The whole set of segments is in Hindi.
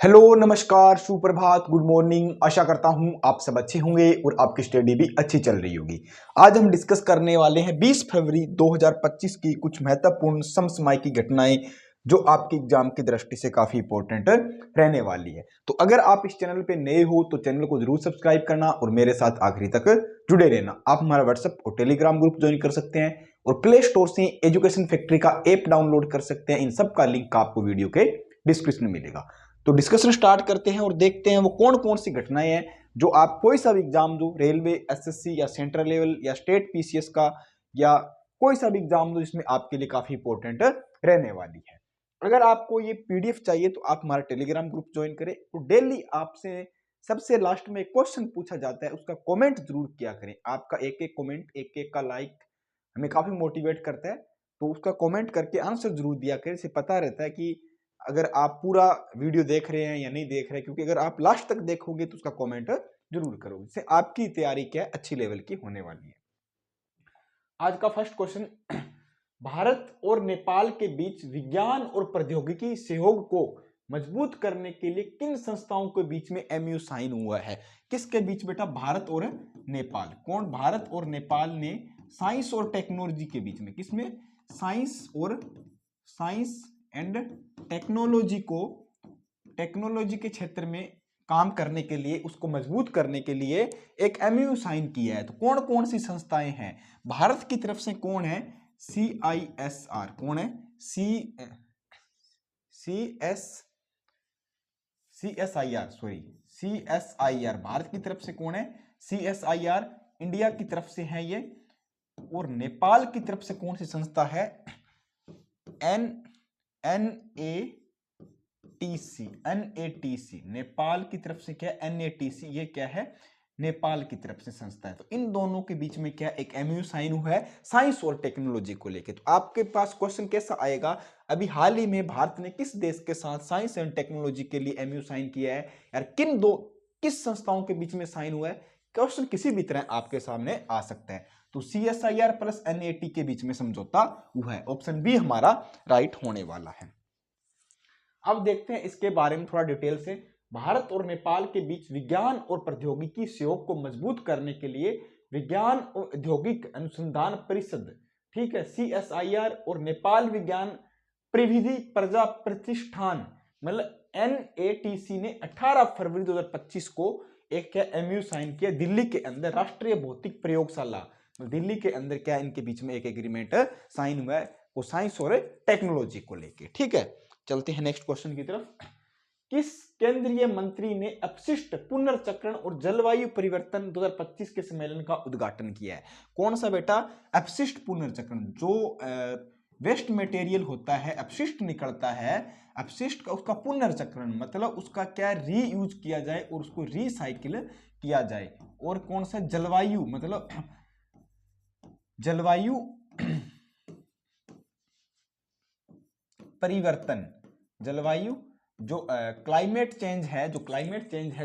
हेलो, नमस्कार, सुप्रभात, गुड मॉर्निंग। आशा करता हूं आप सब अच्छे होंगे और आपकी स्टडी भी अच्छी चल रही होगी। आज हम डिस्कस करने वाले हैं 20 फरवरी 2025 की कुछ महत्वपूर्ण समसामयिक घटनाएं जो आपके एग्जाम की दृष्टि से काफी इंपॉर्टेंट रहने वाली है। तो अगर आप इस चैनल पे नए हो तो चैनल को जरूर सब्सक्राइब करना और मेरे साथ आखिरी तक जुड़े रहना। आप हमारा व्हाट्सएप और टेलीग्राम ग्रुप ज्वाइन कर सकते हैं और प्ले स्टोर से एजुकेशन फैक्ट्री का ऐप डाउनलोड कर सकते हैं। इन सब का लिंक आपको वीडियो के डिस्क्रिप्शन में मिलेगा। तो डिस्कशन स्टार्ट करते हैं और देखते हैं वो कौन कौन सी घटनाएं हैं जो आप कोई सा भी एग्जाम दो, रेलवे, एसएससी या सेंट्रल लेवल या स्टेट पीसीएस का या कोई सा भी एग्जाम दो, जिसमें आपके लिए काफी इंपॉर्टेंट रहने वाली है। अगर आपको ये पीडीएफ चाहिए तो आप हमारा टेलीग्राम ग्रुप ज्वाइन करें। तो डेली आपसे सबसे लास्ट में एक क्वेश्चन पूछा जाता है, उसका कमेंट जरूर किया करें। आपका एक एक कमेंट, एक एक का लाइक हमें काफी मोटिवेट करता है। तो उसका कमेंट करके आंसर जरूर दिया करें। इससे पता रहता है कि अगर आप पूरा वीडियो देख रहे हैं या नहीं देख रहे हैं, क्योंकि अगर आप लास्ट तक देखोगे तो उसका कमेंट जरूर करो। इससे आपकी तैयारी क्या है, अच्छी लेवल की होने वाली है। आज का फर्स्ट क्वेश्चन, भारत और नेपाल के बीच विज्ञान और प्रौद्योगिकी सहयोग को मजबूत करने के लिए किन संस्थाओं के बीच में एमयू साइन हुआ है? किसके बीच बेटा? भारत और नेपाल। कौन? भारत और नेपाल ने साइंस और टेक्नोलॉजी के बीच में, किसमें? साइंस एंड टेक्नोलॉजी के क्षेत्र में काम करने के लिए, उसको मजबूत करने के लिए एक एमयू साइन किया है। तो कौन कौन सी संस्थाएं हैं? भारत की तरफ से कौन है? CISR। कौन है? CSIR। भारत की तरफ से कौन है? CSIR। इंडिया की तरफ से है ये। और नेपाल की तरफ से कौन सी संस्था है? NATC। नेपाल की तरफ से क्या है? NATC। ये क्या है? नेपाल की तरफ से संस्था है। तो इन दोनों के बीच में क्या एक एमयू साइन हुआ है साइंस और टेक्नोलॉजी को लेकर। तो आपके पास क्वेश्चन कैसा आएगा? अभी हाल ही में भारत ने किस देश के साथ साइंस एंड टेक्नोलॉजी के लिए एमयू साइन किया है? यार किस संस्थाओं के बीच में साइन हुआ है? क्वेश्चन किसी भी तरह आपके सामने आ सकता है। तो CSIR प्लस NAT के बीच में समझौता हुआ है। ऑप्शन बी हमारा राइट होने वाला है। अब देखते हैं इसके बारे में थोड़ा डिटेल से। भारत और नेपाल के बीच विज्ञान और प्रौद्योगिकी सहयोग को मजबूत करने के लिए विज्ञान और औद्योगिक अनुसंधान परिषद, ठीक है, CSIR और नेपाल विज्ञान प्रविधि प्रजा प्रतिष्ठान मतलब NATC ने 18 फरवरी 2025 को एक क्या एमयू साइन किया दिल्ली के अंदर, राष्ट्रीय भौतिक प्रयोगशाला दिल्ली के अंदर। क्या इनके बीच में एक एग्रीमेंट साइन हुआ है वो साइंस और टेक्नोलॉजी को लेके, ठीक है। चलते हैं नेक्स्ट क्वेश्चन की तरफ। किस केंद्रीय मंत्री ने अपशिष्ट पुनर्चक्रण और जलवायु परिवर्तन 2025 के सम्मेलन का उद्घाटन किया है? कौन सा बेटा? अपशिष्ट पुनर्चक्रण। जो वेस्ट मटेरियल होता है, अपशिष्ट निकलता है, अपशिष्ट का उसका पुनर्चक्रण मतलब उसका क्या रीयूज किया जाए और उसको रिसाइकिल किया जाए। और कौन सा? जलवायु मतलब जलवायु परिवर्तन। जलवायु जो क्लाइमेट चेंज है,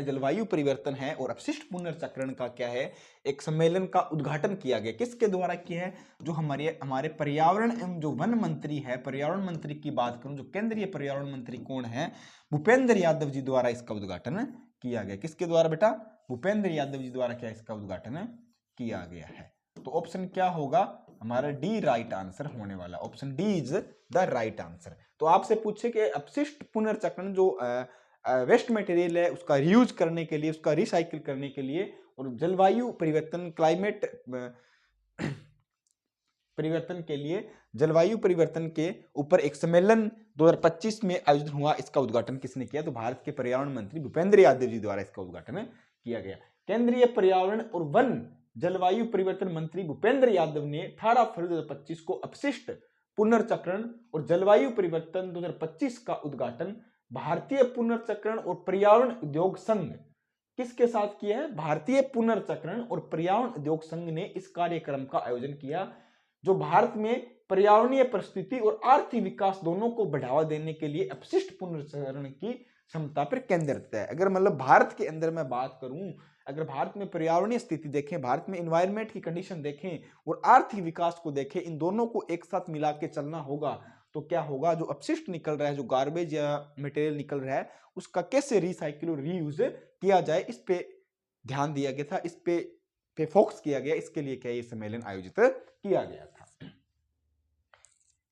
जलवायु परिवर्तन है और अपशिष्ट पुनर्चक्रण का क्या है, एक सम्मेलन का उद्घाटन किया गया। किसके द्वारा किया है? जो हमारे पर्यावरण एवं जो वन मंत्री है, पर्यावरण मंत्री की बात करूं, जो केंद्रीय पर्यावरण मंत्री कौन है? भूपेंद्र यादव जी द्वारा इसका उद्घाटन किया गया। किसके द्वारा बेटा? भूपेंद्र यादव जी द्वारा क्या इसका उद्घाटन किया गया है। तो ऑप्शन क्या होगा हमारा? डी राइट आंसर होने वाला। Option D is the right answer. तो आपसे पूछे कि अपशिष्ट पुनर्चक्रण जो वेस्ट मटेरियल है उसका रीयूज करने के लिए, उसका रिसाइकिल करने के लिए, और जलवायु परिवर्तन क्लाइमेट परिवर्तन के लिए, जलवायु परिवर्तन के ऊपर एक सम्मेलन 2025 में आयोजित हुआ। इसका उद्घाटन किसने किया? तो भारत के पर्यावरण मंत्री भूपेंद्र यादव जी द्वारा इसका उद्घाटन किया गया। केंद्रीय पर्यावरण और वन जलवायु परिवर्तन मंत्री भूपेंद्र यादव ने 18 फरवरी 2025 को अपशिष्ट पुनर्चक्रण और जलवायु परिवर्तन 2025 का उद्घाटन भारतीय पुनर्चक्रण और पर्यावरण उद्योग संघ किसके साथ किया है? भारतीय पुनर्चक्रण और पर्यावरण उद्योग संघ ने इस कार्यक्रम का आयोजन किया, जो भारत में पर्यावरणीय परिस्थिति और आर्थिक विकास दोनों को बढ़ावा देने के लिए अपशिष्ट पुनर्चक्रण की क्षमता पर केंद्रित है। अगर मतलब भारत के अंदर मैं बात करूं, अगर भारत में पर्यावरणीय स्थिति देखें, भारत में एनवायरनमेंट की कंडीशन देखें और आर्थिक विकास को देखें, इन दोनों को एक साथ मिला के चलना होगा तो क्या होगा, जो अपशिष्ट निकल रहा है, जो गार्बेज या मटेरियल निकल रहा है, उसका कैसे रिसाइकिल और रीयूज किया जाए, इस पे ध्यान दिया गया था, इस पे फोकस किया गया। इसके लिए क्या ये सम्मेलन आयोजित किया गया था।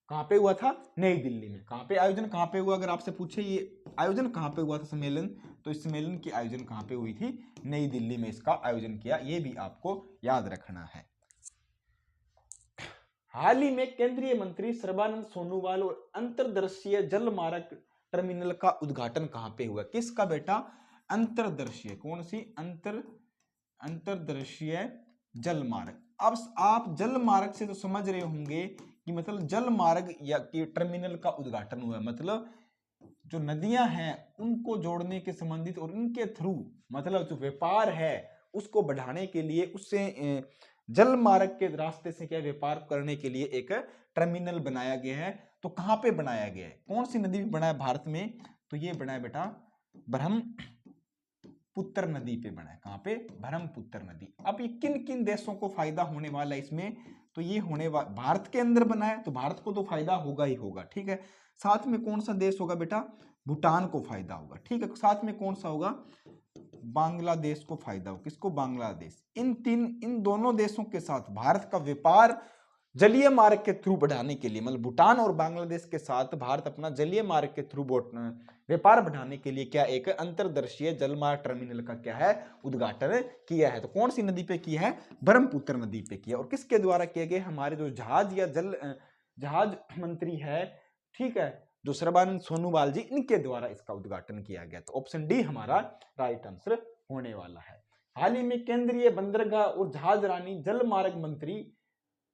कहां पे हुआ था? नई दिल्ली में। कहां पे आयोजन, कहां पे हुआ? अगर आपसे पूछे ये आयोजन कहां पे हुआ था सम्मेलन, तो इस सम्मेलन की आयोजन कहां पे हुई थी? नई दिल्ली में इसका आयोजन किया। ये भी आपको याद रखना है। हाल ही में केंद्रीय मंत्री सर्बानंद सोनोवाल और अंतरदर्शीय जल मार्ग टर्मिनल का उद्घाटन कहां पे हुआ? किसका बेटा? अंतरदर्शीय। कौन सी? अंतरदर्शीय जल मार्ग। अब आप जल मार्ग से तो समझ रहे होंगे कि मतलब जल मार्ग या कि टर्मिनल का उद्घाटन हुआ, मतलब जो नदियां हैं उनको जोड़ने के संबंधित और इनके थ्रू मतलब जो व्यापार है उसको बढ़ाने के लिए, उससे जल मार्ग के रास्ते से क्या व्यापार करने के लिए एक टर्मिनल बनाया गया है। तो कहां पे बनाया गया है? कौन सी नदी बना है भारत में? तो ये बना है बेटा ब्रह्मपुत्र नदी पे बना है। कहां पे? ब्रह्मपुत्र नदी। अब ये किन किन देशों को फायदा होने वाला है इसमें? तो ये होने वाला भारत के अंदर बना है, तो भारत को तो फायदा होगा ही होगा, ठीक है। साथ में कौन सा देश होगा बेटा? भूटान को फायदा होगा, ठीक है। साथ में कौन सा होगा? बांग्लादेश को फायदा होगा। किसको? बांग्लादेश। इन दोनों देशों के साथ भारत का व्यापार जलीय मार्ग के थ्रू बढ़ाने के लिए, मतलब भूटान और बांग्लादेश के साथ भारत अपना जलीय मार्ग के थ्रू व्यापार बढ़ाने के लिए क्या एक अंतरदर्शीय जलमार्ग टर्मिनल का क्या है? उद्घाटन किया है। तो कौन सी नदी पे किया है? ब्रह्मपुत्र नदी पे किया। और किसके द्वारा किया गया? हमारे जो जहाज मंत्री है, ठीक है, जो सर्बानंद सोनोवाल जी, इनके द्वारा इसका उद्घाटन किया गया। तो ऑप्शन डी हमारा राइट आंसर होने वाला है। हाल ही में केंद्रीय बंदरगाह और जहाज रानी जल मार्ग मंत्री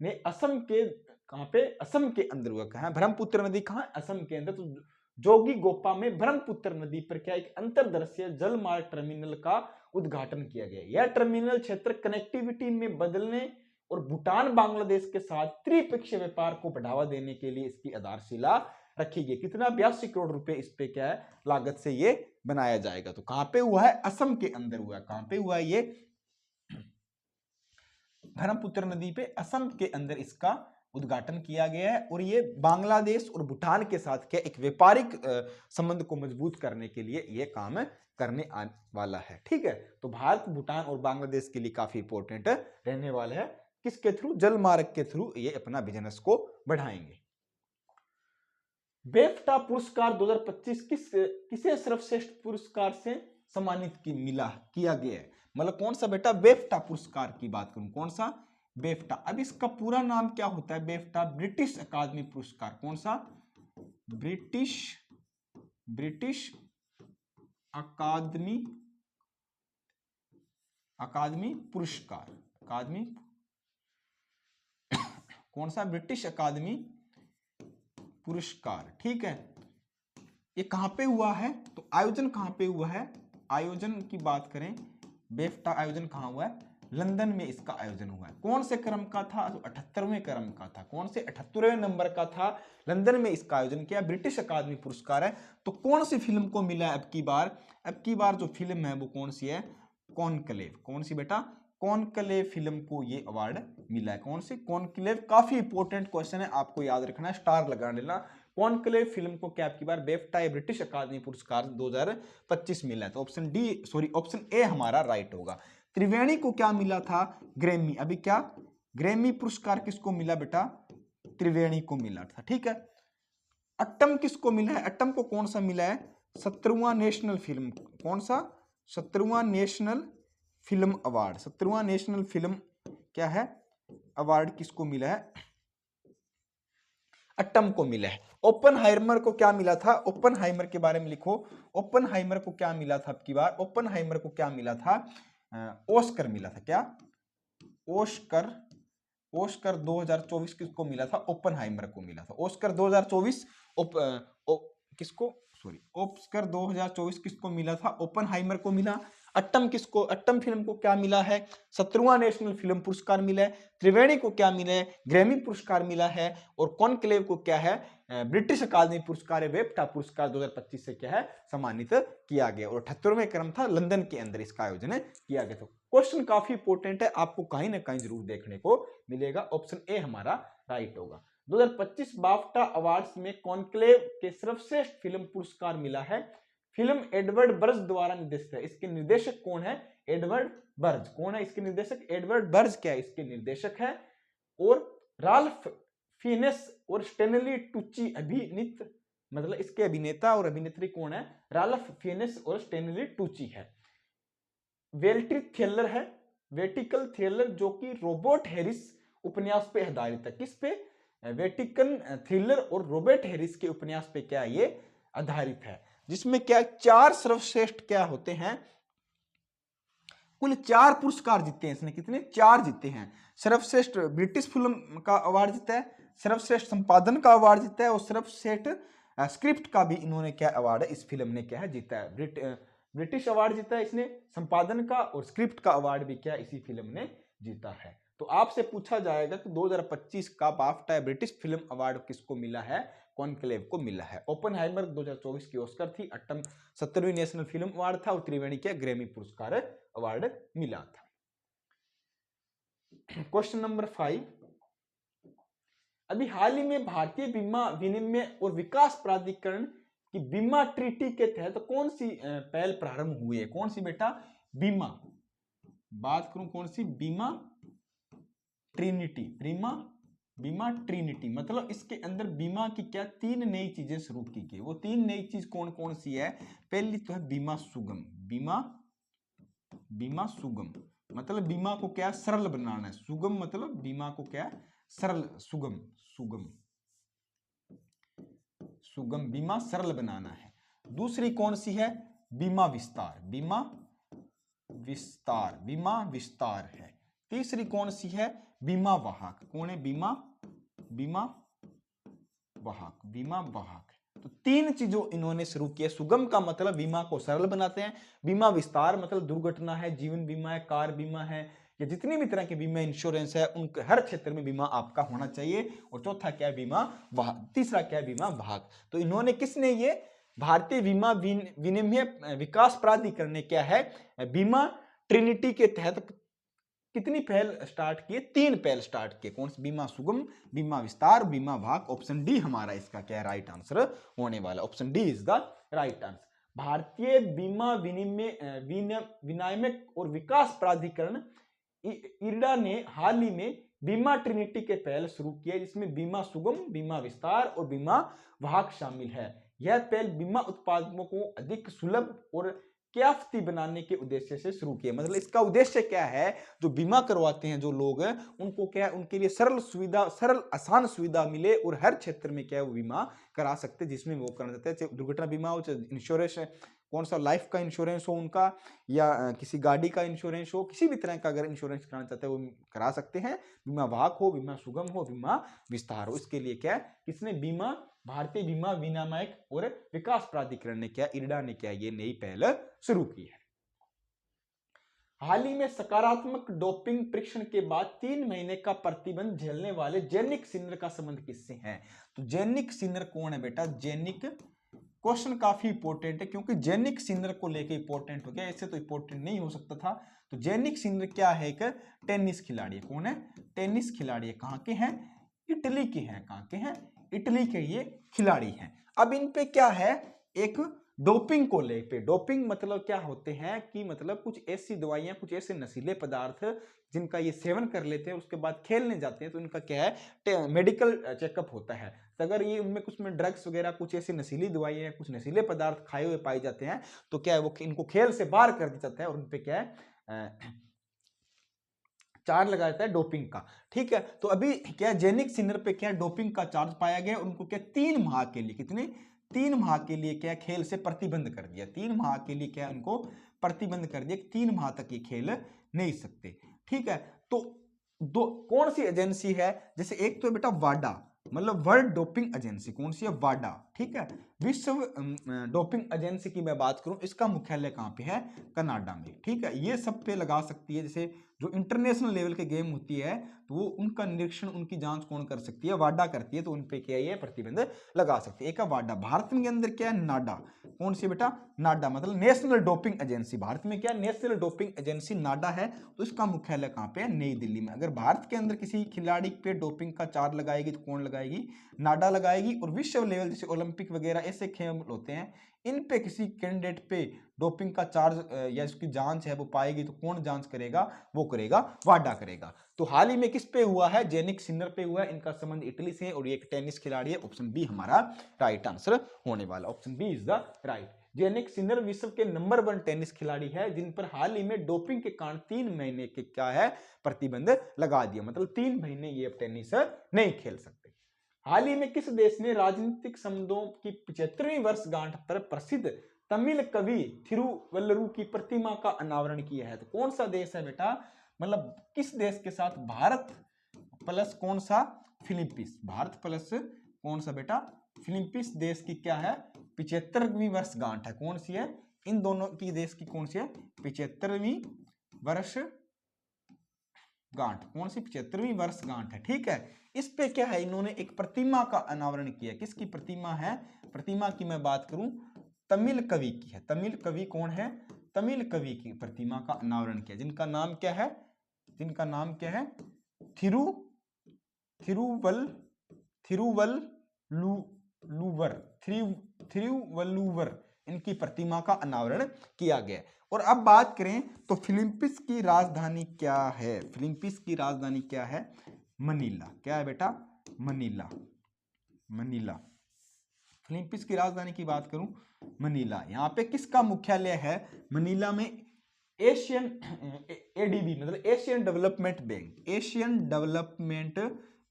ने असम के, कहां पे? असम के अंदर हुआ। कहां? ब्रह्मपुत्र नदी कहां? असम के अंदर। तो जोगीघोपा में ब्रह्मपुत्र नदी पर क्या एक अंतरदर्शीय जल मार्ग टर्मिनल का उद्घाटन किया गया। यह टर्मिनल क्षेत्र कनेक्टिविटी में बदलने और भूटान बांग्लादेश के साथ त्रिपक्षीय व्यापार को बढ़ावा देने के लिए इसकी आधारशिला रखी गई। कितना? 82 करोड़ रुपए इस पे क्या है लागत से ये बनाया जाएगा। तो कहां पे हुआ है? असम के अंदर हुआ है। कहां पे हुआ है? ये ब्रह्मपुत्र नदी पे असम के अंदर इसका उद्घाटन किया गया है। और ये बांग्लादेश और भूटान के साथ क्या एक व्यापारिक संबंध को मजबूत करने के लिए ये काम करने वाला है, ठीक है। तो भारत, भूटान और बांग्लादेश के लिए काफी इंपॉर्टेंट रहने वाला है। किसके थ्रू? जल मार्ग के थ्रू ये अपना बिजनेस को बढ़ाएंगे। बेफ्टा पुरस्कार 2025 किसे सर्वश्रेष्ठ पुरस्कार से सम्मानित किया गया है? मतलब कौन सा बेटा? बेफ्टा पुरस्कार की बात करूं, कौन सा? बेफ्टा। अब इसका पूरा नाम क्या होता है? बेफ्टा ब्रिटिश अकादमी पुरस्कार। कौन सा? ब्रिटिश अकादमी पुरस्कार। कौन सा? ब्रिटिश अकादमी पुरस्कार, ठीक है। ये कहां पे हुआ है? तो आयोजन कहां पे हुआ है? आयोजन की बात करें, बेफ्टा आयोजन कहां हुआ है? लंदन में इसका आयोजन हुआ है। कौन से क्रम का था? तो 78वें क्रम का था। कौन से? 78वें नंबर का था। लंदन में इसका आयोजन किया। ब्रिटिश अकादमी पुरस्कार है। तो कौन सी फिल्म को मिला है अब की बार? अब की बार जो फिल्म है वो कौन सी है? कॉनक्लेव। कौन सी बेटा? कॉनक्लेव फिल्म को ये अवार्ड मिला है। कौन सी? कॉनक्लेव। काफी इंपॉर्टेंट क्वेश्चन है, आपको याद रखना है, स्टार लगा लेना। कॉनक्लेव फिल्म को क्या आपकी बार बेफ्टा ब्रिटिश अकादमी पुरस्कार 2025 मिला है। तो ऑप्शन ए हमारा राइट होगा। त्रिवेणी को क्या मिला था? ग्रैमी। अभी क्या? ग्रैमी पुरस्कार किसको मिला बेटा? त्रिवेणी को मिला था, ठीक है। अट्टम किसको मिला है? अट्टम को कौन सा मिला है? 17वां नेशनल फिल्म। कौन सा? 17वां नेशनल फिल्म अवार्ड। 17वां नेशनल फिल्म क्या है अवार्ड किसको मिला है? अट्टम को मिला है। ओपनहाइमर को क्या मिला था? ओपनहाइमर के बारे में लिखो। ओपनहाइमर को क्या मिला था अब की बार? ओपनहाइमर को क्या मिला था? ऑस्कर मिला था। क्या? ऑस्कर 2024 किसको मिला था? ओपनहाइमर को मिला था। ऑस्कर 2024 किसको? सॉरी, ऑस्कर 2024 किसको मिला था? ओपनहाइमर को मिला। अट्टम किसको? अट्टम फिल्म को क्या मिला है? 17वां नेशनल फिल्म पुरस्कार मिला है। त्रिवेणी को क्या मिला है? ग्रैमी पुरस्कार मिला है। और कॉनक्लेव को क्या है? ब्रिटिश अकादमी पुरस्कार बेफ्टा पुरस्कार 2025 से क्या है सम्मानित किया गया। और 78वें क्रम था, लंदन के अंदर इसका आयोजन किया गया। तो क्वेश्चन काफी इंपॉर्टेंट है, आपको कहीं ना कहीं जरूर देखने को मिलेगा। ऑप्शन ए हमारा राइट होगा। 2025 बाफ्टा अवार्ड्स में कॉन्क्लेव के सर्वश्रेष्ठ फिल्म पुरस्कार मिला है। फिल्म एडवर्ड बर्ज द्वारा निर्देशित है। इसके निर्देशक कौन है? एडवर्ड बर्ज। कौन है इसके निर्देशक? एडवर्ड बर्ज क्या है इसके निर्देशक है। और राल्फ फिनेस और स्टेनली टुची अभिनीत, मतलब इसके अभिनेता और अभिनेत्री कौन है? राल्फ फिनेस और स्टेनली टुची है। वेल्ट्री थ्रिलर है, वेटिकल थ्रिलर, जो कि रॉबर्ट हैरिस उपन्यास पे आधारित है। किस पे? वेटिकन थ्रिलर और रॉबर्ट हैरिस के उपन्यास पे क्या ये आधारित है, जिसमें क्या 4 सर्वश्रेष्ठ क्या होते हैं, कुल 4 पुरस्कार जीते हैं इसने। कितने? 4 जीते हैं। सर्वश्रेष्ठ ब्रिटिश फिल्म का अवार्ड जीता है, सर्वश्रेष्ठ संपादन का अवार्ड जीता है और सर्वश्रेष्ठ स्क्रिप्ट का भी इन्होंने क्या अवार्ड है, इस फिल्म ने क्या है जीता है। ब्रिटिश अवार्ड जीता है इसने, संपादन का और स्क्रिप्ट का अवार्ड भी क्या इसी फिल्म ने जीता है। तो आपसे पूछा जाएगा कि 2025 का बाफ्टा ब्रिटिश फिल्म अवार्ड किसको मिला है? कॉन्क्लेव को मिला है। ओपेनहाइमर 2024 की ऑस्कर थी, 70वीं नेशनल फिल्म अवार्ड था और त्रिवेणी के ग्रैमी पुरस्कार अवार्ड मिला था। क्वेश्चन नंबर 5, अभी हाल ही में भारतीय बीमा विनिमय और विकास प्राधिकरण की बीमा ट्रीटी के तहत तो कौन सी पहल प्रारंभ हुई है? कौन सी बेटा? बीमा, बात करूं कौन सी? बीमा ट्रिनिटी। बीमा ट्रिनिटी मतलब इसके अंदर बीमा की क्या 3 नई चीजें शुरू की गई। वो 3 नई चीज कौन कौन सी है? पहली तो है बीमा सुगम। बीमा सुगम मतलब बीमा को क्या सरल बनाना है। सुगम मतलब बीमा को क्या सरल, सुगम बीमा सरल बनाना है। दूसरी कौन सी है? बीमा विस्तार। बीमा विस्तार है। तीसरी कौन सी है? बीमा वाहक। कौन है? बीमा वाहक। तो 3 चीजों इन्होंने शुरू किया। सुगम का मतलब बीमा को सरल बनाते हैं, बीमा विस्तार मतलब दुर्घटना है, जीवन बीमा है, कार बीमा है, या जितनी भी तरह के बीमा इंश्योरेंस है उनके हर क्षेत्र में बीमा आपका होना चाहिए। और चौथा क्या है? बीमा वाहक। तीसरा क्या है? बीमा वाहक। तो इन्होंने, किसने? ये भारतीय बीमा विनिमय विकास प्राधिकरण ने क्या है, बीमा ट्रिनिटी के तहत कितनी पहल स्टार्ट किए? 3 पहल स्टार्ट किए। कौन सी? बीमा सुगम, बीमा विस्तार, बीमा वाहक। ऑप्शन डी हमारा इसका क्या राइट आंसर होने वाला। Option D is the right answer. भारतीय बीमा विनियामक और विकास प्राधिकरण इरडा ने हाल ही में बीमा ट्रिनिटी के पहल शुरू किया, जिसमें बीमा सुगम, बीमा विस्तार और बीमा वाहक शामिल है। यह पहल बीमा उत्पादकों को अधिक सुलभ और किफायती बनाने के उद्देश्य से शुरू किया। मतलब इसका उद्देश्य क्या है? जो बीमा करवाते हैं जो लोग हैं उनको क्या, उनके लिए सरल आसान सुविधा मिले और हर क्षेत्र में क्या है वो बीमा करा सकते, जिसमें वो करना चाहते हैं, चाहे दुर्घटना बीमा हो, चाहे इंश्योरेंस, कौन सा लाइफ का इंश्योरेंस हो उनका, या किसी गाड़ी का इंश्योरेंस हो, किसी भी तरह का अगर इंश्योरेंस कराना चाहते हैं वो करा सकते हैं। बीमा वाहक हो, बीमा सुगम हो, बीमा विस्तार हो। इसके लिए क्या, किसने? बीमा भारतीय बीमा विनियामक और विकास प्राधिकरण ने क्या, इरडा ने क्या ये नई पहल शुरू की है। हाल ही में सकारात्मक डोपिंग परीक्षण के बाद 3 महीने का प्रतिबंध झेलने वाले जेनिक सिनर का संबंध किससे है? तो जेनिक सिनर कौन है बेटा? जेनिक, क्वेश्चन काफी इंपॉर्टेंट है क्योंकि जेनिक सिनर को लेके इंपॉर्टेंट हो गया, ऐसे तो इंपॉर्टेंट नहीं हो सकता था। तो जेनिक सिनर क्या है? एक टेनिस खिलाड़ी। कौन है? टेनिस खिलाड़ी। कहाँ के हैं? इटली के हैं। कहाँ के हैं? इटली के ये खिलाड़ी हैं। अब इन पे क्या है, एक डोपिंग को लेके, डोपिंग मतलब क्या होते हैं कि मतलब कुछ ऐसी दवाइयां, कुछ ऐसे नशीले पदार्थ जिनका ये सेवन कर लेते हैं, उसके बाद खेलने जाते हैं तो इनका क्या है, मेडिकल चेकअप होता है। तो अगर ये उनमें कुछ में ड्रग्स वगैरह, कुछ ऐसी नशीली दवाइयां, कुछ नशीले पदार्थ खाए हुए पाए जाते हैं तो क्या है, वो इनको खेल से बाहर कर दिया जाता है और उन पे क्या है, चार्ज लगाया जाता है डोपिंग का। ठीक है, तो अभी क्या जेनिक सिनर पे क्या डोपिंग का चार्ज पाया गया, उनको क्या 3 माह के लिए, कितने? 3 माह के लिए क्या खेल से प्रतिबंध कर दिया। 3 माह के लिए क्या उनको प्रतिबंध कर दिया, 3 माह तक ये खेल नहीं सकते। ठीक है, तो कौन सी एजेंसी है? जैसे एक तो बेटा वाडा, मतलब वर्ल्ड डोपिंग एजेंसी। कौन सी है? वाडा। ठीक है, विश्व डोपिंग एजेंसी की मैं बात करूं, इसका मुख्यालय कहाँ पे है? कनाडा में। ठीक है, ये सब पे लगा सकती है। जैसे जो इंटरनेशनल लेवल के गेम होती है तो वो उनका निरीक्षण, उनकी जांच कौन कर सकती है? वाडा करती है, तो उन पे क्या ये प्रतिबंध लगा सकती है। एक है वाडा। भारत के अंदर क्या है? नाडा। कौन सी बेटा? नाडा, मतलब नेशनल डोपिंग एजेंसी। भारत में क्या? नेशनल डोपिंग एजेंसी नाडा है। तो इसका मुख्यालय कहाँ पे है? नई दिल्ली में। अगर भारत के अंदर किसी खिलाड़ी पे डोपिंग का चार्ज लगाएगी तो कौन लगाएगी? नाडा लगाएगी। और विश्व लेवल जैसे ओलंपिक वगैरह ऐसे खेल होते हैं, इन पे किसी कैंडिडेट पे डोपिंग का चार्ज या इसकी जांच है वो पाएगी तो कौन जांच करेगा? वो करेगा वाडा करेगा। तो हाल ही में किस पे हुआ है? जेनिक सिनर पे हुआ है। इनका संबंध इटली से है और ये एक टेनिस खिलाड़ी है। ऑप्शन बी हमारा राइट आंसर होने वाला। Option B is the right. Jannik Sinner विश्व के नंबर 1 टेनिस खिलाड़ी है, जिन पर हाल ही में डोपिंग के कारण 3 महीने के क्या है? प्रतिबंध लगा दिया। मतलब 3 महीने ये अब टेनिस नहीं खेल सकते। हाल ही में किस देश ने राजनीतिक संबंधों की 75वीं वर्षगांठ पर प्रसिद्ध तमिल कवि थिरुवल्लुवर की प्रतिमा का अनावरण किया है? तो कौन सा देश है बेटा? मतलब किस देश के साथ? भारत प्लस कौन सा? फिलीपींस। भारत प्लस कौन सा बेटा? फिलीपींस देश की क्या है? 75वीं वर्षगांठ है। कौन सी है? इन दोनों की देश की कौन सी है? 75वीं वर्ष गांठ। कौन सी? 75वीं वर्षगांठ है। ठीक है, इस पे क्या है? इन्होंने एक प्रतिमा का अनावरण किया। किसकी प्रतिमा है? प्रतिमा की मैं बात करूं, तमिल कवि की है। तमिल कवि कौन है? तमिल कवि की प्रतिमा का अनावरण किया, जिनका नाम क्या है? जिनका नाम क्या है? थिरुवल्लुवर। इनकी प्रतिमा का अनावरण किया गया। और अब बात करें तो फिलीपींस की राजधानी क्या है? फिलीपींस की राजधानी क्या है? मनीला। क्या है बेटा? मनीला। मनीला फिलीपींस की राजधानी की बात करूं, मनीला। यहां पे किसका मुख्यालय है? मनीला में एशियन एडीबी मतलब Asian development bank. Asian development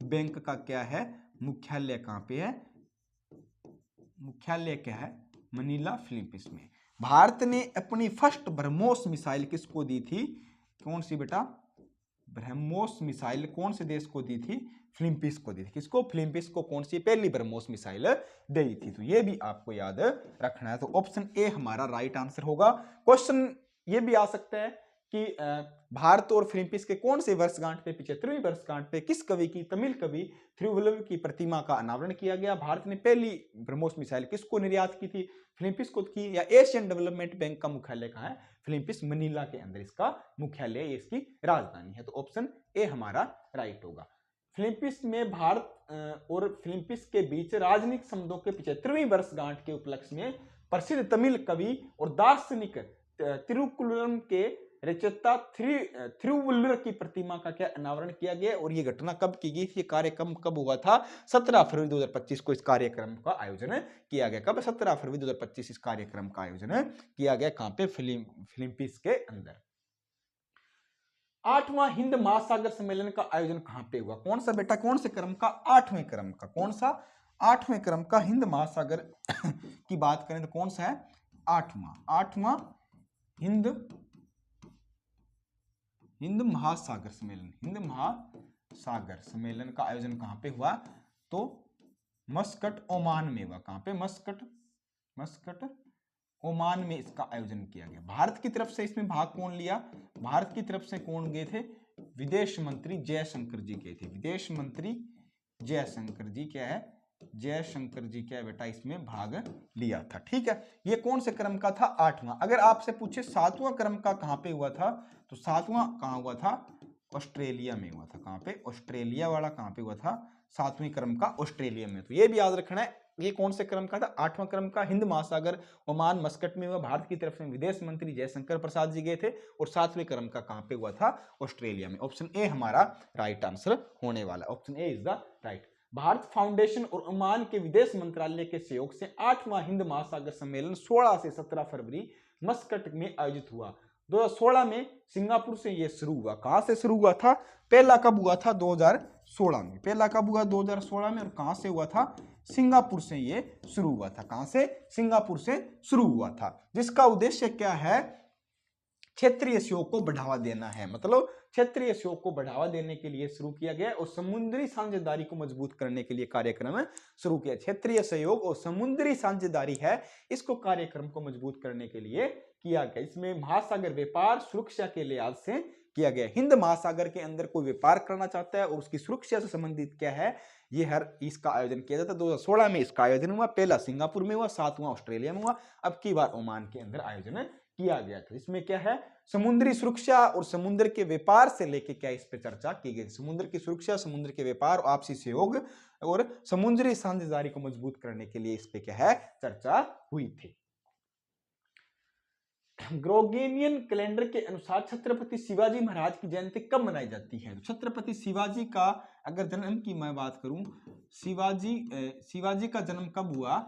bank का क्या है? मुख्यालय कहां पे है? मुख्यालय क्या है? मनीला, फिलीपींस में। भारत ने अपनी फर्स्ट ब्रह्मोस मिसाइल किसको दी थी? कौन सी बेटा? ब्रह्मोस मिसाइल कौन से देश को दी थी? फिलीपींस को दी थी। किसको? फिलीपींस को कौन सी पहली ब्रह्मोस मिसाइल दी थी? तो ये भी आपको याद रखना है। तो ऑप्शन ए हमारा राइट आंसर होगा। क्वेश्चन ये भी आ सकता है कि भारत और फिलीपींस के कौन से वर्षगांठ पे, 75वीं वर्षगांठ पे किस कवि की, तमिल कवि थिरुवल्लुवर की प्रतिमा का अनावरण किया गया? भारत ने पहली ब्रह्मोस मिसाइल किसको निर्यात की थी? फिलीपींस को की। या एशियन डेवलपमेंट बैंक का मुख्यालय कहां है? फिलीपींस, मनीला के अंदर इसका मुख्यालय, इसकी राजधानी है। तो ऑप्शन ए हमारा राइट होगा। फिलीपींस में भारत और फिलीपींस के बीच राजनीतिक संबंधों के 75वीं वर्षगांठ के उपलक्ष्य में प्रसिद्ध तमिल कवि और दार्शनिक तिरुकुलम के रचयिता थिरुवल्लुवर की प्रतिमा का क्या अनावरण किया गया? और ये घटना कब की गई थी? ये कार्यक्रम कब हुआ था? 17 फरवरी 2025 को इस कार्यक्रम का आयोजन किया गया। कब? 17 फरवरी 2025 इस कार्यक्रम का आयोजन किया गया। कहां पे? फिलीपींस के अंदर। 8वां हिंद महासागर सम्मेलन का आयोजन कहां पे हुआ? कौन सा बेटा? कौन से क्रम का? 8वें क्रम का। कौन सा? 8वें क्रम का हिंद महासागर की बात करें तो कौन सा है? 8वां हिंद महासागर सम्मेलन। हिंद महासागर सम्मेलन का आयोजन कहां पे हुआ? तो मस्कट, ओमान में हुआ। कहां पे? मस्कट ओमान में इसका आयोजन किया गया। भारत की तरफ से इसमें भाग कौन लिया? भारत की तरफ से कौन गए थे? विदेश मंत्री जयशंकर जी गए थे। विदेश मंत्री जयशंकर जी क्या है? जयशंकर जी क्या बेटा? इसमें भाग लिया था। ठीक है, ये कौन से क्रम का था? 8वां। अगर आपसे पूछे 7वां क्रम का कहां पे हुआ था, तो 7वां कहां हुआ था? ऑस्ट्रेलिया में हुआ था। कहां पे? ऑस्ट्रेलिया वाला कहां पे हुआ था? 7वें क्रम का ऑस्ट्रेलिया में। तो ये भी याद रखना है, ये कौन से क्रम का था? 8वां क्रम का। हिंद महासागर ओमान मस्कट में हुआ। भारत की तरफ से विदेश मंत्री जयशंकर प्रसाद जी गए थे। और 7वें क्रम का कहां पे हुआ था? ऑस्ट्रेलिया में। ऑप्शन ए हमारा राइट आंसर होने वाला। Option A is the right. Bharat foundation और ओमान के विदेश मंत्रालय के सहयोग से 8वां हिंद महासागर सम्मेलन 16 से 17 फरवरी मस्कट में आयोजित हुआ। 2016 में सिंगापुर से यह शुरू हुआ। कहां से शुरू हुआ था? पहला कब हुआ था? 2016 में। पहला कब हुआ? 2016 में। और कहां से हुआ था? सिंगापुर से ये शुरू हुआ था। कहां से? सिंगापुर से शुरू हुआ था। जिसका उद्देश्य क्या है? क्षेत्रीय सहयोग को बढ़ावा देना है, मतलब क्षेत्रीय सहयोग को बढ़ावा देने के लिए शुरू किया गया और समुद्री साझेदारी को मजबूत करने के लिए कार्यक्रम शुरू किया। क्षेत्रीय सहयोग और समुद्री साझेदारी है, इसको कार्यक्रम को मजबूत करने के लिए किया गया। इसमें महासागर व्यापार सुरक्षा के लिहाज से किया गया। हिंद महासागर के अंदर कोई व्यापार करना चाहता है और उसकी सुरक्षा से संबंधित क्या है, ये हर इसका आयोजन किया जाता है। 2016 में इसका आयोजन हुआ, पहला सिंगापुर में हुआ, 7वां ऑस्ट्रेलिया में हुआ, अब की बार ओमान के अंदर आयोजन किया गया था। इसमें क्या है, समुद्री सुरक्षा और समुद्र के व्यापार से लेके क्या इस पे चर्चा की गई। समुद्र की सुरक्षा, समुद्र के व्यापार, आपसी सहयोग और समुद्री साझेदारी को मजबूत करने के लिए इस पे क्या है, चर्चा हुई थी। ग्रेगोरियन कैलेंडर के अनुसार छत्रपति शिवाजी महाराज की जयंती कब मनाई जाती है? छत्रपति शिवाजी का अगर जन्म की मैं बात करूं, शिवाजी का जन्म कब हुआ,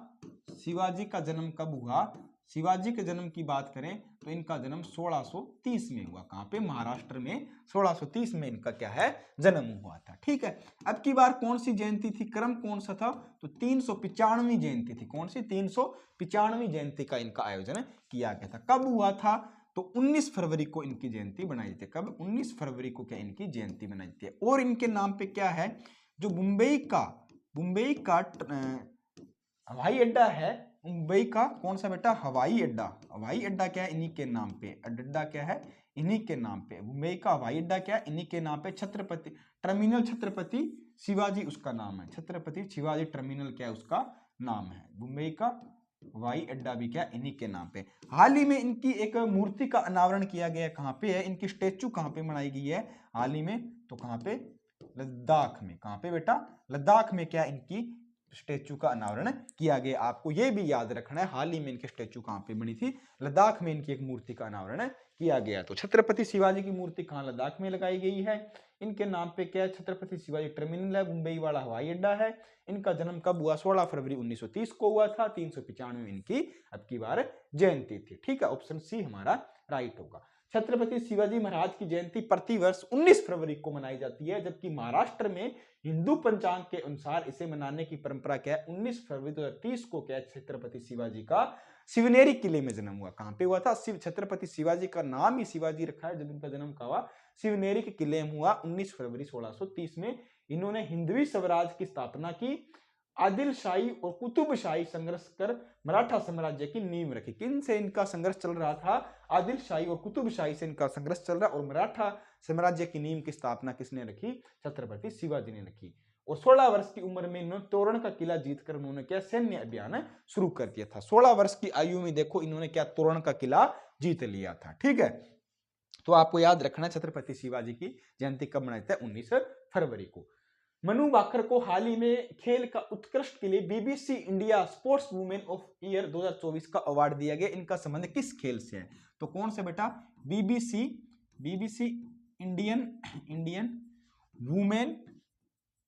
शिवाजी का जन्म कब हुआ, शिवाजी के जन्म की बात करें तो इनका जन्म 1630 में हुआ। कहां पे? महाराष्ट्र में 1630 में इनका क्या है, जन्म हुआ था। ठीक है, अब की बार कौन सी जयंती थी, क्रम कौन सा था, तो 395वीं जयंती थी। कौन सी? 395वीं जयंती का इनका आयोजन किया गया था। कब हुआ था? तो 19 फरवरी को इनकी जयंती बनाई जाती है। कब? 19 फरवरी को क्या इनकी जयंती बनाई जाती है। और इनके नाम पे क्या है, जो मुंबई का हवाई अड्डा है, मुंबई का कौन सा बेटा, हवाई अड्डा, हवाई अड्डा क्या है, इन्हीं के नाम पे, अड्डा क्या है, इन्हीं के नाम पे, मुंबई का हवाई अड्डा क्या है, इन्हीं के नाम पे। छत्रपति टर्मिनल, छत्रपति शिवाजी उसका नाम है, छत्रपति शिवाजी टर्मिनल क्या है, उसका नाम है। मुंबई का हवाई अड्डा भी क्या, इन्हीं के नाम पे। हाल ही में इनकी एक मूर्ति का अनावरण किया गया, कहाँ पे है, इनकी स्टेचू कहाँ पे बनाई गई है हाल ही में, तो कहाँ पे, लद्दाख में। कहाँ पे बेटा? लद्दाख में क्या इनकी स्टेचू का अनावरण किया गया। आपको यह भी याद रखना है, हाल ही में इनके स्टेचू कहां पे बनी थी, लद्दाख में इनकी एक मूर्ति का अनावरण किया गया। तो छत्रपति शिवाजी की मूर्ति कहां, लद्दाख में लगाई गई है। इनके नाम पे क्या है, छत्रपति शिवाजी टर्मिनल है, मुंबई वाला हवाई अड्डा है। इनका जन्म कब हुआ, 16 फरवरी 1930 को हुआ था। 395 में इनकी अब की बार जयंती थी। ठीक है, ऑप्शन सी हमारा राइट होगा। छत्रपति शिवाजी महाराज की जयंती प्रतिवर्ष 19 फरवरी को मनाई जाती है, जबकि महाराष्ट्र में हिंदू पंचांग के अनुसार इसे मनाने की परंपरा क्या है, 19 फरवरी 2030 को क्या, छत्रपति शिवाजी का शिवनेरी किले में जन्म हुआ। कहां पे हुआ था? छत्रपति शिवाजी का नाम ही शिवाजी रखा है, जब इनका जन्म हुआ शिवनेरी के किले में हुआ 19 फरवरी 1630 में। इन्होंने हिंदवी स्वराज की स्थापना की, आदिल शाही और कुतुबशाही संघर्ष कर मराठा साम्राज्य की नींव रखी। किन से इनका संघर्ष चल रहा था? आदिल शाही और कुतुबशाही से इनका संघर्ष चल रहा, और मराठा साम्राज्य की नींव की स्थापना किसने रखी? छत्रपति शिवाजी ने रखी। और 16 वर्ष की उम्र में इन्होंने तोरण का किला जीतकर उन्होंने क्या, सैन्य अभियान शुरू कर दिया था। 16 वर्ष की आयु में देखो इन्होंने क्या, तोरण का किला जीत लिया था। ठीक है, तो आपको याद रखना छत्रपति शिवाजी की जयंती कब मनाई जाती है, 19 फरवरी को। मनु भाकर को हाल ही में खेल का उत्कृष्ट के लिए BBC India sports women of year 2024 का अवार्ड दिया गया। इनका संबंध किस खेल से है? तो कौन से बेटा? BBC Indian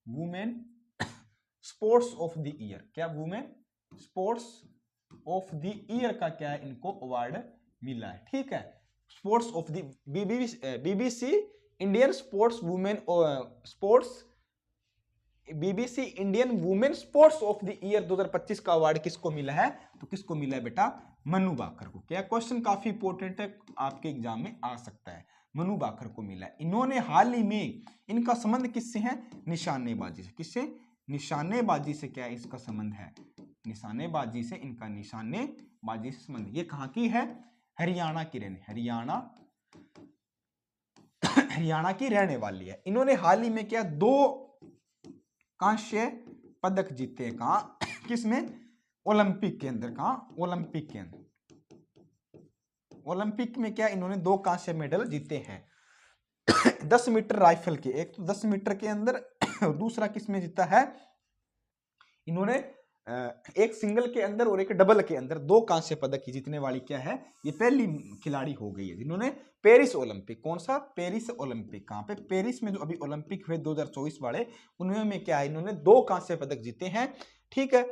women sports of the year. क्या? Women sports of the year का क्या है, इनको अवार्ड मिला है। ठीक है, sports of the BBC Indian sports women BBC Indian women sports of the year 2025 का अवार्ड किसको मिला है? तो किसको मिला है बेटा? मनु भाकर को। क्या क्वेश्चन काफी इंपॉर्टेंट है, आपके एग्जाम में आ सकता है। मनु भाकर को मिला है। इन्होंने हाल ही में, इनका संबंध किससे है? निशानेबाजी से। किससे? निशानेबाजी से क्या इसका संबंध है? निशानेबाजी से, इनका निशानेबाजी से संबंध। ये कहां की है? हरियाणा की रहने, हरियाणा की रहने वाली है। इन्होंने हाल ही में क्या, 2 कांस्य पदक जीते हैं। कहां? किसमें? ओलंपिक के अंदर। कहां? ओलंपिक के अंदर। ओलंपिक में क्या, इन्होंने 2 कांस्य मेडल जीते हैं। 10 मीटर राइफल के, एक तो 10 मीटर के अंदर, दूसरा किसमें जीता है इन्होंने? एक सिंगल के अंदर और एक डबल के अंदर 2 कांस्य पदक की जीतने वाली क्या है, ये पहली खिलाड़ी हो गई है जिन्होंने पेरिस ओलंपिक। कौन सा? Paris Olympic. कहां पे? पेरिस में जो अभी ओलंपिक हुए 2024 वाले, उनमें क्या है, इन्होंने 2 कांस्य पदक जीते हैं। ठीक है,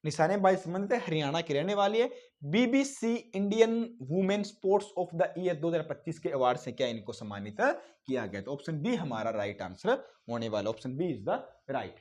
निशानेबाजी संबंधित है, हरियाणा की रहने वाली है। BBC Indian women sports of the year 2025 के अवार्ड से क्या इनको सम्मानित किया गया। तो ऑप्शन बी हमारा राइट आंसर होने वाला, option B is the right.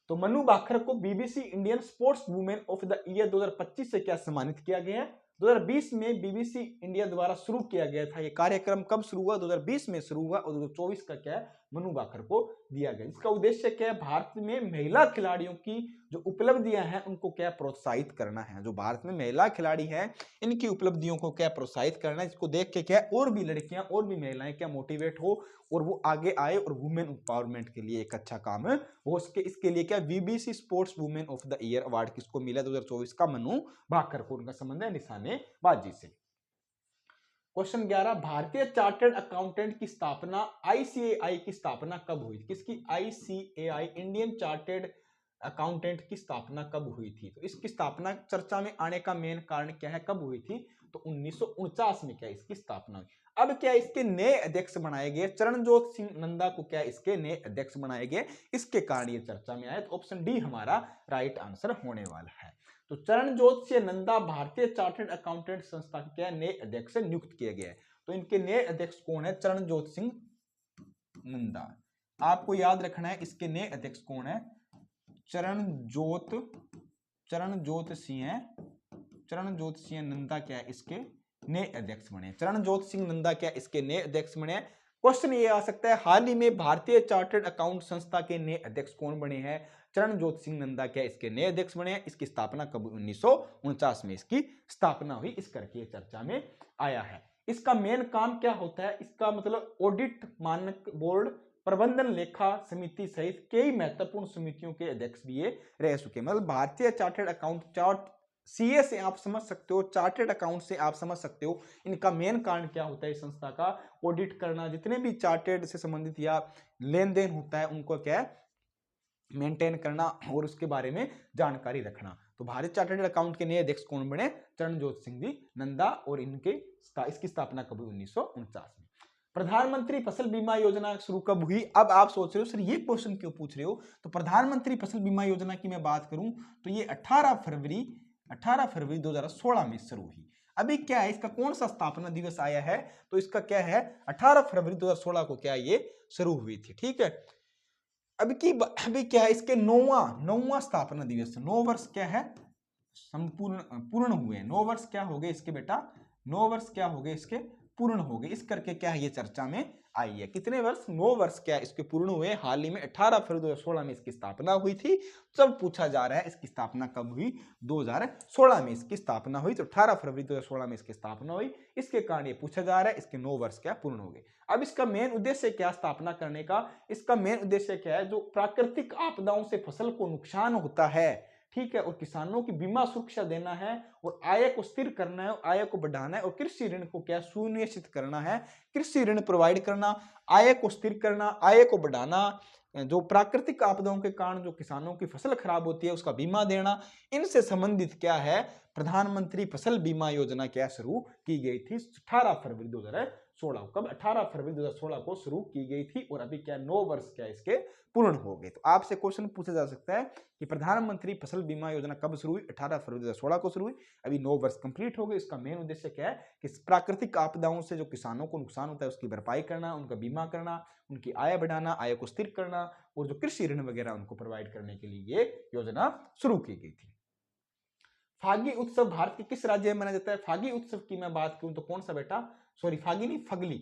तो मनु भाकर को BBC Indian sports women of the year 2025 से क्या सम्मानित किया गया है? 2020 में बीबीसी इंडिया द्वारा शुरू किया गया था। ये कार्यक्रम कब शुरू हुआ? 2020 में शुरू हुआ और 2024 का क्या है, मनु भाकर को दिया गया। इसका उद्देश्य क्या है? भारत में महिला खिलाड़ियों की जो उपलब्धियां हैं उनको क्या प्रोत्साहित करना है। जो भारत में महिला खिलाड़ी हैं इनकी उपलब्धियों को क्या प्रोत्साहित करना है। इसको देख के क्या और भी लड़कियां और भी महिलाएं क्या मोटिवेट हो और वो आगे आए और वुमेन एम्पावरमेंट के लिए एक अच्छा काम है वो इसके लिए क्या BBC sports women of the year award किसको मिला? 2024 का मनु भाकर को। उनका संबंध है निशानेबाजी से। क्वेश्चन 11, भारतीय चार्टर्ड अकाउंटेंट की स्थापना आईसीएआई की स्थापना कब हुई? किसकी? आईसीएआई, इंडियन चार्टर्ड अकाउंटेंट की स्थापना कब हुई थी? तो इसकी स्थापना चर्चा में आने का मेन कारण क्या है, कब हुई थी? तो 1949 में क्या इसकी स्थापना हुई। अब क्या इसके नए अध्यक्ष बनाए गए? चरणजोत सिंह नंदा को क्या इसके नए अध्यक्ष बनाए गए, इसके कारण ये चर्चा में आए। तो ऑप्शन डी हमारा राइट आंसर होने वाला है। तो चरणजोत सिंह नंदा भारतीय चार्टर्ड अकाउंटेंट संस्था के क्या नए अध्यक्ष नियुक्त किए गए। तो इनके नए अध्यक्ष कौन है? चरणजोत सिंह नंदा। आपको याद रखना है इसके नए अध्यक्ष कौन है? चरणजोत सिंह नंदा क्या है इसके नए अध्यक्ष बने। चरणजोत सिंह नंदा क्या इसके नए अध्यक्ष बने। क्वेश्चन ये आ सकता है हाल ही में भारतीय चार्टर्ड अकाउंट संस्था के नए अध्यक्ष कौन बने हैं? चरणजोत सिंह नंदा क्या इसके नए अध्यक्ष बने। इसकी स्थापना कब? 1949 में इसकी स्थापना हुई। इस करके चर्चा में आया है। इसका मेन काम क्या होता है? इसका मतलब ऑडिट, मानक बोर्ड, प्रबंधन लेखा समिति सहित कई महत्वपूर्ण समितियों के अध्यक्ष भी ये रह चुके। मतलब भारतीय चार्टर्ड अकाउंट सीए से आप समझ सकते हो, चार्टर्ड अकाउंट से आप समझ सकते हो इनका मेन कारण क्या होता है? इस संस्था का ऑडिट करना, जितने भी चार्टर्ड से संबंधित या लेन देन होता है उनको क्या है मेंटेन करना और उसके बारे में जानकारी रखना। तो भारतीय चार्टर्ड अकाउंट के नए अध्यक्ष कौन बने? चरणजोत सिंह जी नंदा। और इसकी स्थापना कब हुई? 1949 में। प्रधानमंत्री फसल बीमा योजना शुरू कब हुई? अब आप सोच रहे हो सर ये क्वेश्चन क्यों पूछ रहे हो? तो प्रधानमंत्री फसल बीमा योजना की मैं बात करूं तो ये 18 फरवरी 2016 में शुरू हुई। अभी क्या है इसका कौन सा स्थापना दिवस आया है? तो इसका क्या है 18 फरवरी 2016 को क्या ये शुरू हुई थी। ठीक है, अभी क्या है इसके नौवां स्थापना दिवस। 9 वर्ष क्या है पूर्ण हुए। 9 वर्ष क्या हो गए इसके बेटा? 9 वर्ष क्या हो गए इसके पूर्ण हो गए। इस करके क्या है ये चर्चा में आई है। कितने वर्ष? 9 वर्ष क्या इसके पूर्ण हुए। हाल ही में 18 फरवरी 2016 में इसकी स्थापना हुई थी। सब पूछा जा रहा है इसकी स्थापना कब हुई? 2016 में इसकी स्थापना हुई। तो 18 फरवरी 2016 में इसकी स्थापना हुई। इसके कारण ये पूछा जा रहा है इसके 9 वर्ष क्या पूर्ण हो गए। अब इसका मेन उद्देश्य क्या स्थापना करने का? इसका मेन उद्देश्य क्या है? जो प्राकृतिक आपदाओं से फसल को नुकसान होता है, ठीक है, और किसानों की बीमा सुरक्षा देना है और आय को स्थिर करना है, आय को बढ़ाना है और कृषि ऋण को क्या सुनिश्चित करना है, कृषि ऋण प्रोवाइड करना, आय को स्थिर करना, आय को बढ़ाना, जो प्राकृतिक आपदाओं के कारण जो किसानों की फसल खराब होती है उसका बीमा देना, इनसे संबंधित क्या है प्रधानमंत्री फसल बीमा योजना क्या शुरू की गई थी 18 फरवरी 2016। कब? 18 फरवरी 2016 को शुरू की गई थी और अभी क्या 9 वर्ष क्या इसके पूर्ण हो गए। तो आपसे क्वेश्चन पूछा जा सकता है कि प्रधानमंत्री फसल बीमा योजना कब शुरू हुई? 18 फरवरी 2016 को शुरू हुई। अभी 9 वर्ष कंप्लीट हो गए। इसका मेन उद्देश्य क्या है कि प्राकृतिक आपदाओं से जो किसानों को नुकसान होता है उसकी भरपाई करना, उनका बीमा करना, उनकी आय बढ़ाना, आय को स्थिर करना और जो कृषि ऋण वगैरह उनको प्रोवाइड करने के लिए ये योजना शुरू की गई थी। फागी उत्सव भारत के किस राज्य में मनाया जाता है? फागी उत्सव की मैं बात करूं तो कौन सा बेटा? सॉरी फागी नहीं, फगली।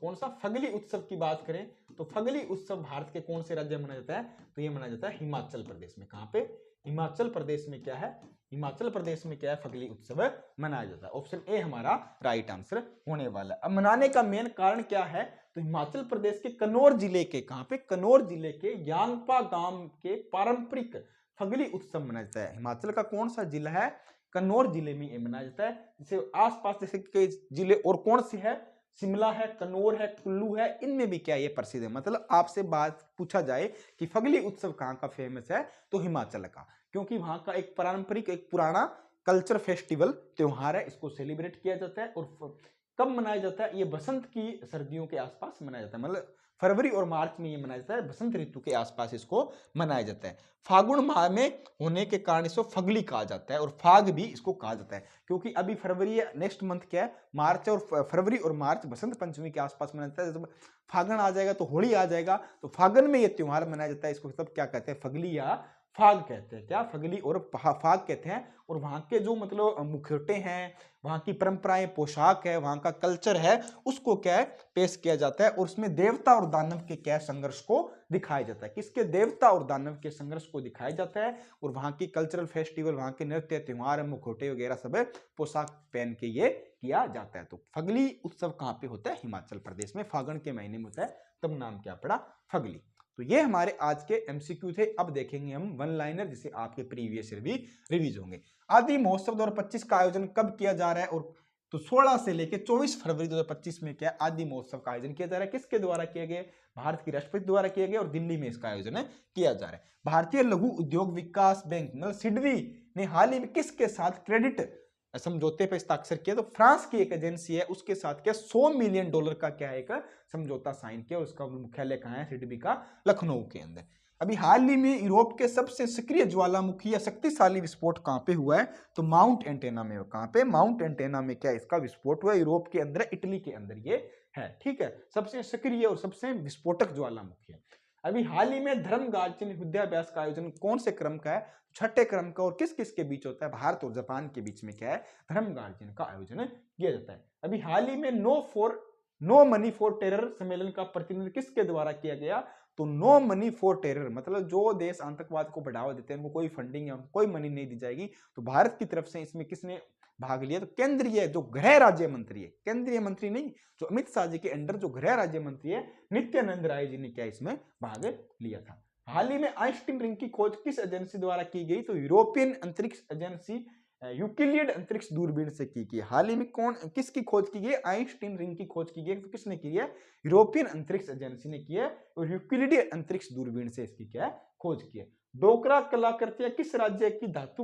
कौन सा? फगली उत्सव की बात करें तो फगली उत्सव भारत के कौन से राज्य में मनाया जाता है? तो ये मनाया जाता है हिमाचल प्रदेश में। कहां पे? हिमाचल प्रदेश में क्या है? हिमाचल प्रदेश में क्या है फगली उत्सव मनाया जाता है। ऑप्शन ए हमारा राइट आंसर होने वाला है। अब मनाने का मेन कारण क्या है? तो हिमाचल प्रदेश के कन्नौर जिले के, कहां पे? कन्नौर जिले के यांगपा गांव के पारंपरिक फगली उत्सव मनाया जाता है। हिमाचल का कौन सा जिला है? कन्नौर जिले में ये मनाया जाता है। जैसे आसपास जैसे कई जिले और कौन से है? शिमला है, कन्नौर है, कुल्लू है, इनमें भी क्या ये प्रसिद्ध है। मतलब आपसे बात पूछा जाए कि फगली उत्सव कहाँ का फेमस है तो हिमाचल का, क्योंकि वहां का एक पारंपरिक एक पुराना कल्चर फेस्टिवल त्योहार है। इसको सेलिब्रेट किया जाता है और कब मनाया जाता है? ये बसंत की सर्दियों के आसपास मनाया जाता है। मतलब फरवरी और मार्च में ये मनाया जाता है। बसंत ऋतु के आसपास इसको मनाया जाता है। फागुन माह में होने के कारण इसको फगली कहा जाता है और फाग भी इसको कहा जाता है, क्योंकि अभी फरवरी है, नेक्स्ट मंथ क्या है? मार्च है, और फरवरी और मार्च बसंत पंचमी के आसपास मनाया जाता है। जब फागुन आ जाएगा तो होली आ जाएगा, तो फागुन में ये त्योहार मनाया जाता है। इसको सब क्या कहते हैं? फगली या फाग कहते हैं, क्या फगली और फाग कहते हैं। और वहां के जो मतलब मुखौटे हैं, वहां की परंपराएं, पोशाक है, वहां का कल्चर है, उसको क्या है पेश किया जाता है। और उसमें देवता और दानव के क्या संघर्ष को दिखाया जाता है, किसके, देवता और दानव के संघर्ष को दिखाया जाता है। और वहां की कल्चरल फेस्टिवल, वहां के नृत्य, त्योहार, मुखौटे वगैरह सब पोशाक पहन के ये किया जाता है। तो फगली उत्सव कहाँ पे होता है, हिमाचल प्रदेश में, फागण के महीने में होता है, तब नाम क्या पड़ा, फगली। तो ये हमारे आज के एमसीक्यू थे। अब देखेंगे हम वन लाइनर, जिसे आपके प्रीवियस ईयर भी रिवीज होंगे। आदि महोत्सव 2025 का आयोजन कब किया जा रहा है, और तो 16 से लेकर 24 फरवरी 2025 में क्या आदि महोत्सव का आयोजन किया जा रहा है, किसके द्वारा किया गया, भारत की राष्ट्रपति द्वारा किया गया, और दिल्ली में इसका आयोजन किया जा रहा है। भारतीय लघु उद्योग विकास बैंक मतलब सिडबी ने हाल ही में किसके साथ क्रेडिट समझौते पर हस्ताक्षर किया, तो फ्रांस की एक एजेंसी है उसके साथ क्या $100 मिलियन का क्या एक समझौता साइन किया। उसका मुख्यालय कहाँ है, सिडबी का लखनऊ के अंदर। अभी हाल ही में यूरोप के सबसे सक्रिय ज्वालामुखी या शक्तिशाली विस्फोट कहां पे हुआ है, तो माउंट एंटेना में। कहां पे, माउंट एंटेना में क्या इसका विस्फोट हुआ, यूरोप के अंदर, इटली के अंदर ये है, ठीक है। सबसे सक्रिय और सबसे विस्फोटक ज्वालामुखी है। अभी हाल ही में धर्म गार्जियन युद्धाभ्यास का आयोजन कौन से क्रम का है, छठे क्रम का, और किस किस के बीच होता है, भारत और जापान के बीच में क्या है, धर्म गार्जियन का आयोजन किया जाता है। अभी हाल ही में नो मनी फॉर टेरर सम्मेलन का प्रतिनिधित्व किसके द्वारा किया गया, तो नो मनी फॉर टेरर मतलब जो देश आतंकवाद को बढ़ावा देते हैं उनको कोई फंडिंग या कोई मनी नहीं दी जाएगी। तो भारत की तरफ से इसमें किसने भाग लिया, तो केंद्रीय जो गृह राज्य मंत्री है, केंद्रीय मंत्री नहीं, जो अमित शाह जी के अंडर जो गृह राज्य मंत्री है नित्यानंद राय जी ने क्या इसमें भाग लिया था। हाल ही में आइंस्टीन रिंग की खोज किस एजेंसी द्वारा की गई, तो यूरोपियन अंतरिक्ष एजेंसी यूक्लिड अंतरिक्ष दूरबीन से की गई। हाल ही में कौन किसकी खोज की गई, आइंस्टीन रिंग की खोज की गई, तो किसने की है, यूरोपियन अंतरिक्ष एजेंसी ने की है, और यूक्लिड अंतरिक्ष दूरबीन से इसकी क्या है खोज की है। डोकरा कलाकृतियां किस राज्य की धातु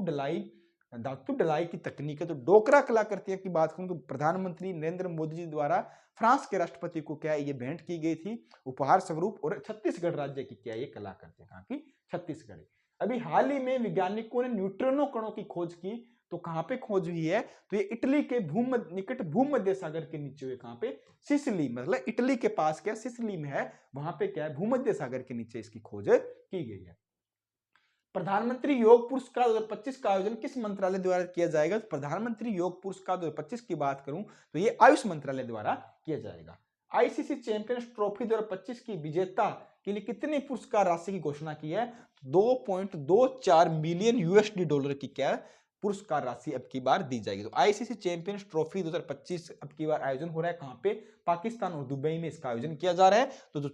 डलाई की तकनीक है, तो डोकरा कलाकृतियां की बात करूं तो प्रधानमंत्री नरेंद्र मोदी जी द्वारा फ्रांस के राष्ट्रपति को क्या ये भेंट की गई थी उपहार स्वरूप। और छत्तीसगढ़ राज्य की क्या ये कलाकृतियां, कहां की, छत्तीसगढ़। अभी हाल ही में वैज्ञानिकों ने न्यूट्रिनो कणों की खोज की, तो कहां पे खोज हुई है, तो ये इटली के निकट भूमध्य सागर के नीचे हुए, कहां पे, सिसिली, मतलब इटली के पास क्या सिसिली में है, वहां पे क्या है भूमध्य सागर के नीचे इसकी खोज की गई है। प्रधानमंत्री योग पुरस्कार 2025 का आयोजन किस मंत्रालय द्वारा किया जाएगा, तो प्रधानमंत्री योग पुरस्कार 2025 की बात करूं तो ये आयुष मंत्रालय द्वारा किया जाएगा। आईसीसी चैंपियंस ट्रॉफी 2025 की विजेता के लिए कितनी पुरस्कार राशि की घोषणा की है, 2.24 मिलियन यूएसडी डॉलर की क्या पुरस्कार राशि अब की बार दी जाएगी। तो आईसीसी चैंपियंस ट्रॉफी 2025 अब की बार आयोजन हो रहा है, कहां पे, पाकिस्तान और दुबई में इसका आयोजन किया जा रहा है। तो जो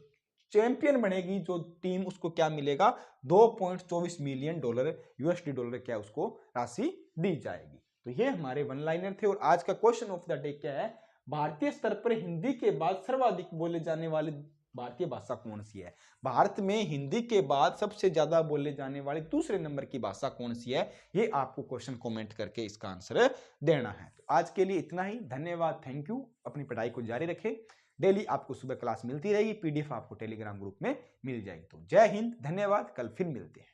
चैंपियन बनेगी जो टीम, उसको क्या मिलेगा, 2.24 मिलियन डॉलर यूएसडी डॉलर क्या उसको राशि दी जाएगी। तो ये हमारे वन लाइनर थे। और आज का क्वेश्चन ऑफ द डे क्या है, भारतीय स्तर पर हिंदी के बाद सर्वाधिक बोले जाने वाली भारतीय भाषा कौन सी है, भारत में हिंदी के बाद सबसे ज्यादा बोले जाने वाली दूसरे नंबर की भाषा कौन सी है, ये आपको क्वेश्चन कमेंट करके इसका आंसर देना है। तो आज के लिए इतना ही, धन्यवाद, थैंक यू। अपनी पढ़ाई को जारी रखें, डेली आपको सुबह क्लास मिलती रहेगी, पीडीएफ आपको टेलीग्राम ग्रुप में मिल जाएगी। तो जय हिंद, धन्यवाद, कल फिर मिलते हैं।